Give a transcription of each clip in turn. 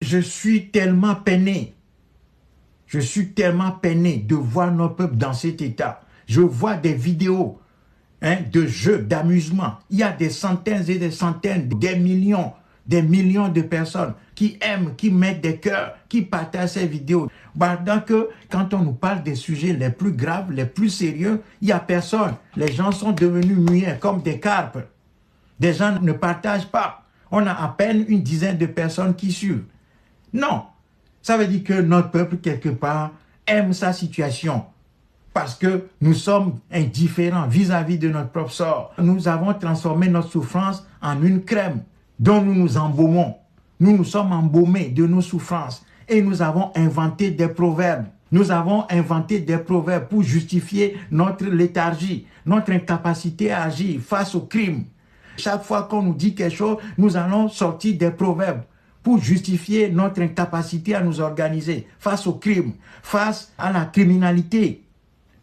je suis tellement peiné. Je suis tellement peiné de voir notre peuple dans cet état. Je vois des vidéos de jeux, d'amusement. Il y a des centaines et des centaines, des millions de personnes qui aiment, qui mettent des cœurs, qui partagent ces vidéos. Pendant que quand on nous parle des sujets les plus graves, les plus sérieux, il n'y a personne. Les gens sont devenus muets comme des carpes. Des gens ne partagent pas. On a à peine une dizaine de personnes qui suivent. Non. Ça veut dire que notre peuple, quelque part, aime sa situation. Parce que nous sommes indifférents vis-à-vis de notre propre sort. Nous avons transformé notre souffrance en une crème dont nous nous embaumons. Nous nous sommes embaumés de nos souffrances et nous avons inventé des proverbes. Nous avons inventé des proverbes pour justifier notre léthargie, notre incapacité à agir face au crime. Chaque fois qu'on nous dit quelque chose, nous allons sortir des proverbes pour justifier notre incapacité à nous organiser face au crime, face à la criminalité.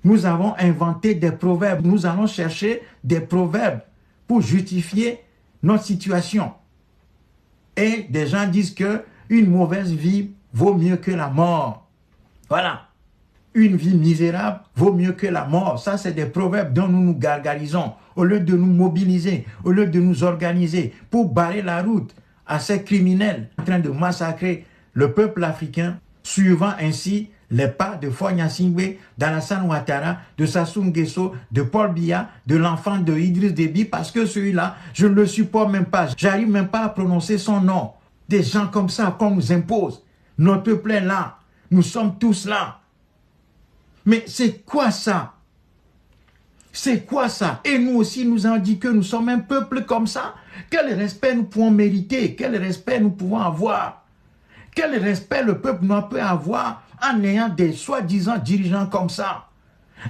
Nous avons inventé des proverbes. Nous allons chercher des proverbes pour justifier notre situation. Et des gens disent que une mauvaise vie vaut mieux que la mort. Voilà. Une vie misérable vaut mieux que la mort. Ça, c'est des proverbes dont nous nous gargarisons. Au lieu de nous mobiliser, au lieu de nous organiser pour barrer la route à ces criminels en train de massacrer le peuple africain, suivant ainsi les pas de Faure Gnassingbé, d'Alassane Ouattara, de Sassou Nguesso, de Paul Biya, de l'enfant de Idriss Déby, parce que celui-là, je ne le supporte même pas. J'arrive même pas à prononcer son nom. Des gens comme ça qu'on nous impose. Notre peuple est là. Nous sommes tous là. Mais c'est quoi ça? C'est quoi ça? Et nous aussi, nous avons dit que nous sommes un peuple comme ça. Quel respect nous pouvons mériter? Quel respect nous pouvons avoir? Quel respect le peuple peut avoir en ayant des soi-disant dirigeants comme ça?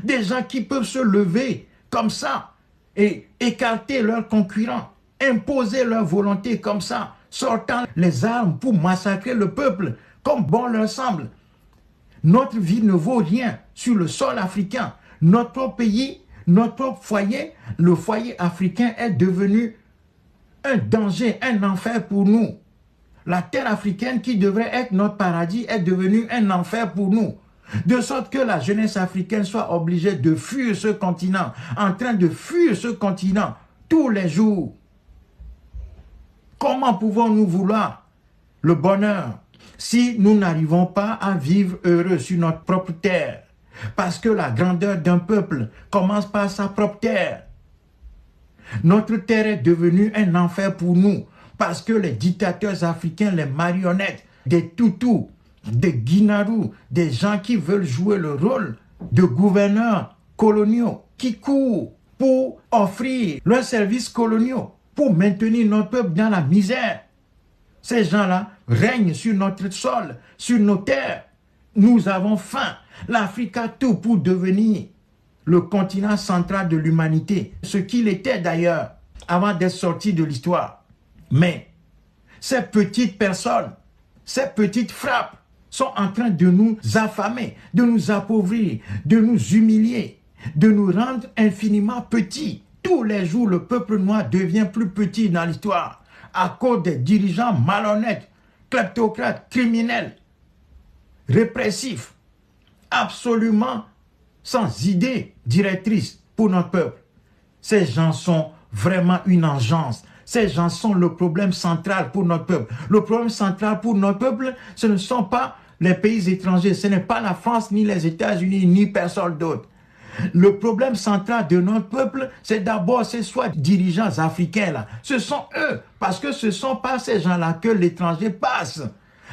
Des gens qui peuvent se lever comme ça et écarter leurs concurrents, imposer leur volonté comme ça, sortant les armes pour massacrer le peuple comme bon leur semble. Notre vie ne vaut rien sur le sol africain. Notre pays, notre foyer, le foyer africain est devenu un danger, un enfer pour nous. La terre africaine qui devrait être notre paradis est devenue un enfer pour nous. De sorte que la jeunesse africaine soit obligée de fuir ce continent, en train de fuir ce continent tous les jours. Comment pouvons-nous vouloir le bonheur si nous n'arrivons pas à vivre heureux sur notre propre terre? Parce que la grandeur d'un peuple commence par sa propre terre. Notre terre est devenue un enfer pour nous. Parce que les dictateurs africains, les marionnettes, des toutous, des guinarous, des gens qui veulent jouer le rôle de gouverneurs coloniaux, qui courent pour offrir leurs services coloniaux, pour maintenir notre peuple dans la misère. Ces gens-là règnent sur notre sol, sur nos terres. Nous avons faim. L'Afrique a tout pour devenir le continent central de l'humanité, ce qu'il était d'ailleurs avant d'être sorti de l'histoire. Mais ces petites personnes, ces petites frappes sont en train de nous affamer, de nous appauvrir, de nous humilier, de nous rendre infiniment petits. Tous les jours, le peuple noir devient plus petit dans l'histoire à cause des dirigeants malhonnêtes, kleptocrates, criminels, répressifs, absolument sans idée directrice pour notre peuple. Ces gens sont vraiment une engeance. Ces gens sont le problème central pour notre peuple. Le problème central pour notre peuple, ce ne sont pas les pays étrangers, ce n'est pas la France, ni les États-Unis, ni personne d'autre. Le problème central de notre peuple, c'est d'abord ces soit dirigeants africains là. Ce sont eux, parce que ce ne sont pas ces gens-là que l'étranger passe.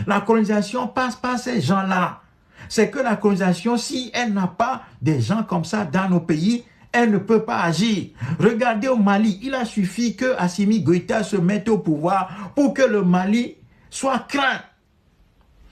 La colonisation passe par ces gens-là. C'est que la colonisation, si elle n'a pas des gens comme ça dans nos pays, elle ne peut pas agir. Regardez au Mali, il a suffi que Assimi Goïta se mette au pouvoir pour que le Mali soit craint.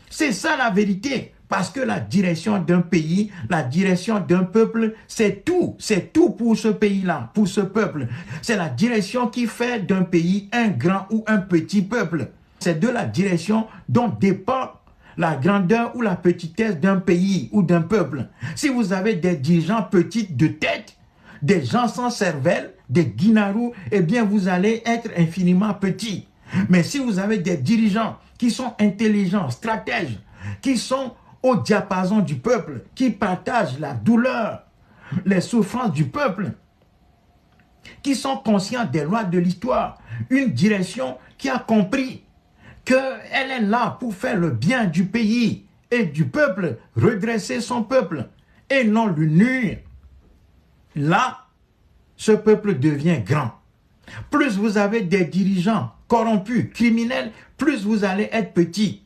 C'est ça la vérité. Parce que la direction d'un pays, la direction d'un peuple, c'est tout. C'est tout pour ce pays-là, pour ce peuple. C'est la direction qui fait d'un pays un grand ou un petit peuple. C'est de la direction dont dépend la grandeur ou la petitesse d'un pays ou d'un peuple. Si vous avez des dirigeants petites de tête, des gens sans cervelle, des guinarous, eh bien vous allez être infiniment petits. Mais si vous avez des dirigeants qui sont intelligents, stratèges, qui sont au diapason du peuple, qui partagent la douleur, les souffrances du peuple, qui sont conscients des lois de l'histoire, une direction qui a compris qu'elle est là pour faire le bien du pays et du peuple, redresser son peuple et non le nuire. Là, ce peuple devient grand. Plus vous avez des dirigeants corrompus, criminels, plus vous allez être petit.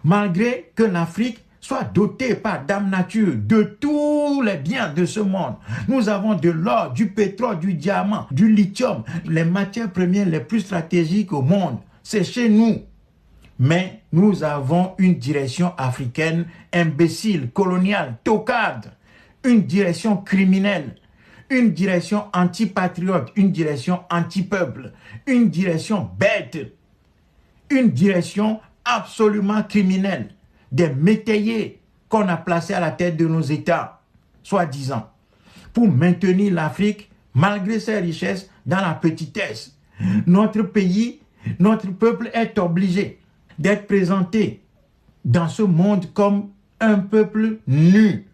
Malgré que l'Afrique soit dotée par Dame Nature de tous les biens de ce monde. Nous avons de l'or, du pétrole, du diamant, du lithium, les matières premières les plus stratégiques au monde. C'est chez nous. Mais nous avons une direction africaine imbécile, coloniale, tocarde, une direction criminelle, une direction antipatriote, une direction anti-peuple, une direction bête, une direction absolument criminelle, des métayers qu'on a placés à la tête de nos États, soi-disant, pour maintenir l'Afrique, malgré ses richesses, dans la petitesse. Notre pays, notre peuple est obligé d'être présenté dans ce monde comme un peuple nu,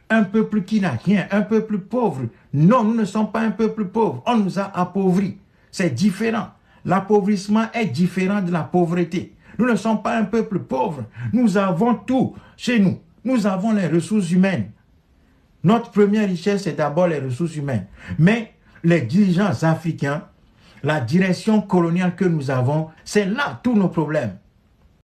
un peuple qui n'a rien, un peuple pauvre. Non, nous ne sommes pas un peuple pauvre, on nous a appauvris. C'est différent. L'appauvrissement est différent de la pauvreté. Nous ne sommes pas un peuple pauvre. Nous avons tout chez nous. Nous avons les ressources humaines. Notre première richesse, c'est d'abord les ressources humaines. Mais les dirigeants africains, la direction coloniale que nous avons, c'est là tous nos problèmes.